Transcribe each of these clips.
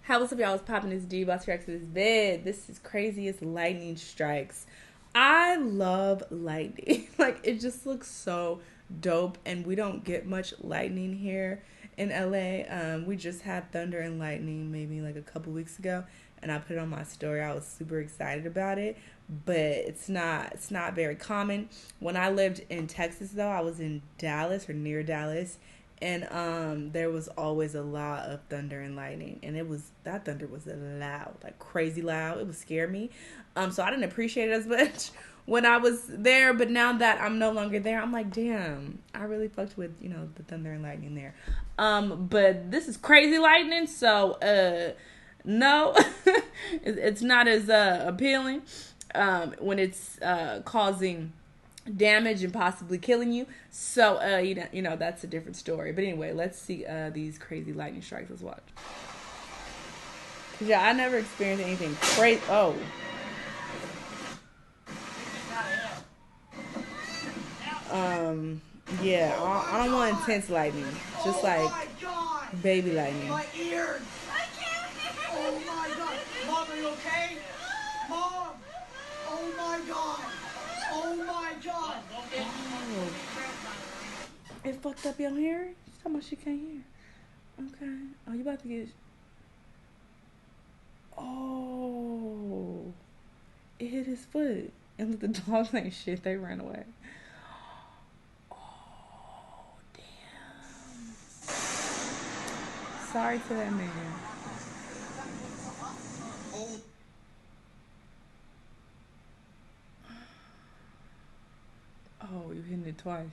How was up, y'all? I was popping this D about to react to this vid. This is craziest lightning strikes. I love lightning. Like, it just looks so dope, and we don't get much lightning here in LA. We just had thunder and lightning maybe like a couple weeks ago, and I put it on my story. I was super excited about it, but it's not very common. When I lived in Texas, though, I was in Dallas or near Dallas, and there was always a lot of thunder and lightning, and that thunder was loud, like crazy loud. It would scare me, so I didn't appreciate it as much when I was there. But now that I'm no longer there, I'm like, damn, I really fucked with the thunder and lightning there. But this is crazy lightning, so no, it's not as appealing when it's causing damage and possibly killing you. So that's a different story. But anyway, let's see these crazy lightning strikes. Let's watch. Yeah, I never experienced anything crazy. Oh. Yeah, I don't want intense lightning. Just like baby lightning. My ears. Oh my god. Mom, are you okay? Mom. Oh my god. Oh my god. Oh. It fucked up your hair? She's talking about she can't hear. Okay. Oh, you about to get... Oh. It hit his foot. And look, the dogs ain't shit. They ran away. Oh, damn. Sorry for that man. Oh, you hitting it twice.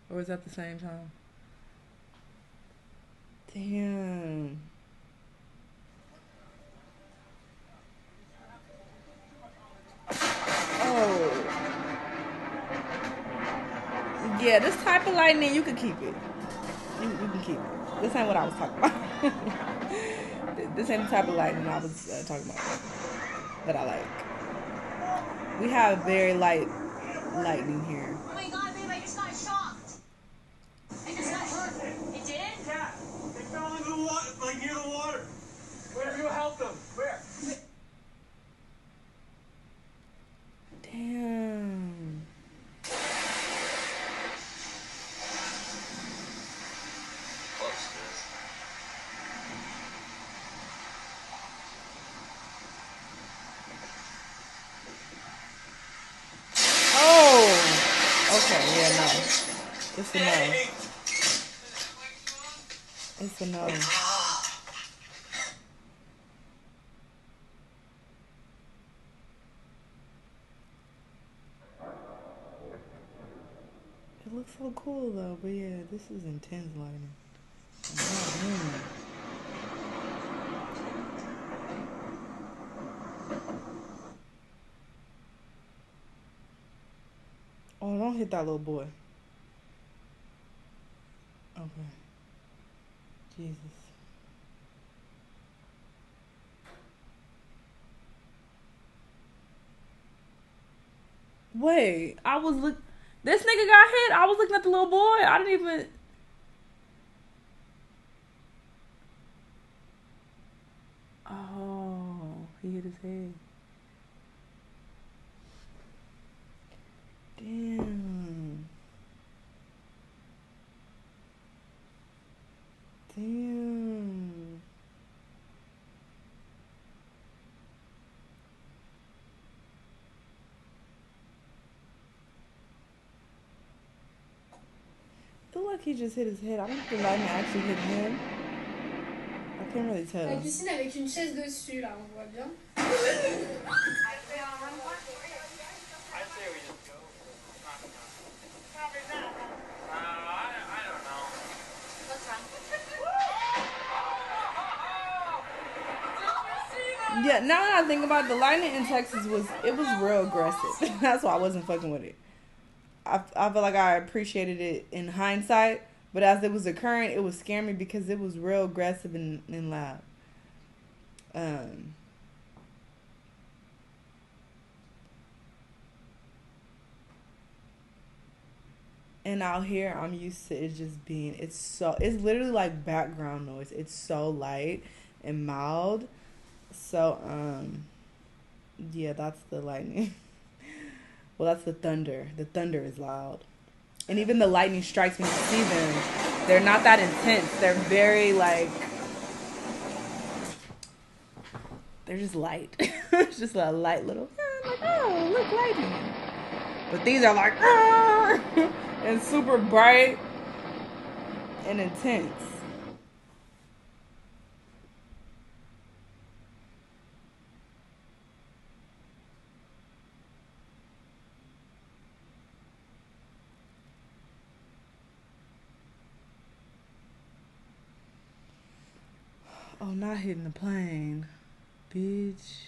Or was that the same time? Damn. Oh. Yeah, this type of lightning, you can keep it. You can keep it. This ain't what I was talking about. This ain't the type of lightning I was talking about that I like. We have very light lightning here. Oh my god, babe, I just got shocked. I just got hurt. It did? Yeah. They fell into the water, like near the water. Where do you help them? Where? Damn. Oh. Okay, yeah, no. It's a no. It's a no. It looks so cool though, but yeah, this is intense lighting. Oh, don't hit that little boy. Okay. Jesus. Wait, this nigga got hit. I was looking at the little boy. I didn't even... Oh, he hit his head. Damn. Damn. It looked like he just hit his head. I don't think the lightning actually hit him. I can't really tell. La piscine avec une chaise dessus, là, on voit bien. Yeah, now that I think about it, the lightning in Texas was real aggressive. That's why I wasn't fucking with it. I feel like I appreciated it in hindsight, but as it was occurring, it was scaring me because it was real aggressive and loud. And out here, I'm used to it just being, it's literally like background noise. It's so light and mild. So, yeah, that's the lightning. Well, that's the thunder. The thunder is loud. And even the lightning strikes, when you see them, they're not that intense. They're very, like, they're just light. It's just a light little, like, oh, look, lightning. But these are like, and super bright and intense. Oh, not hitting the plane. Bitch.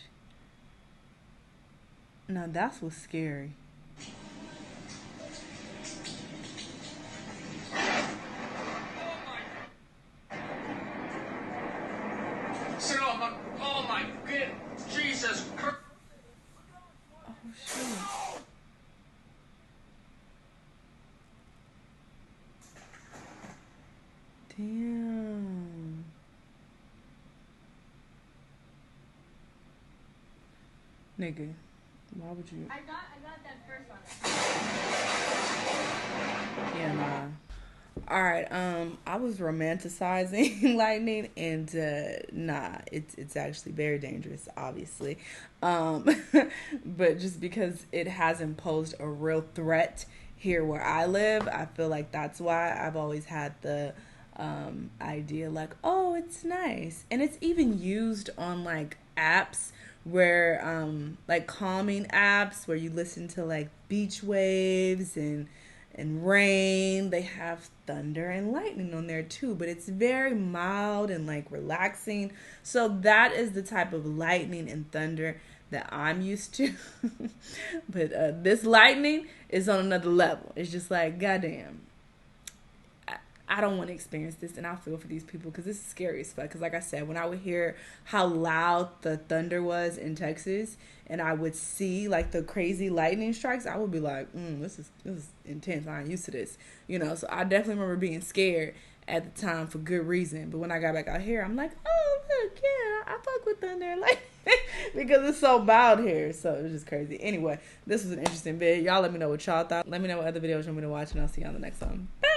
Now that's what's scary. Shanell, oh my good Jesus Christ. Oh, shit. Damn. Nigga, why would you? I got that first one. Yeah, nah. All right. I was romanticizing lightning, and nah, it's actually very dangerous, obviously. But just because it hasn't posed a real threat here where I live, I feel like that's why I've always had the idea like, oh, it's nice, and it's even used on like apps where like calming apps where you listen to like beach waves and rain. They have thunder and lightning on there too, but it's very mild and like relaxing. So that is the type of lightning and thunder that I'm used to. But this lightning is on another level. It's just like, goddamn, I don't want to experience this, and I feel for these people because this is scary as fuck. Because like I said, when I would hear how loud the thunder was in Texas, and I would see like the crazy lightning strikes, I would be like, this is intense. I ain't used to this, you know. So I definitely remember being scared at the time for good reason. But when I got back out here, I'm like, oh look, yeah, I fuck with thunder and lightning because it's so loud here. So it was just crazy. Anyway, this was an interesting vid. Y'all let me know what y'all thought. Let me know what other videos you want me to watch, and I'll see you on the next one. Bye.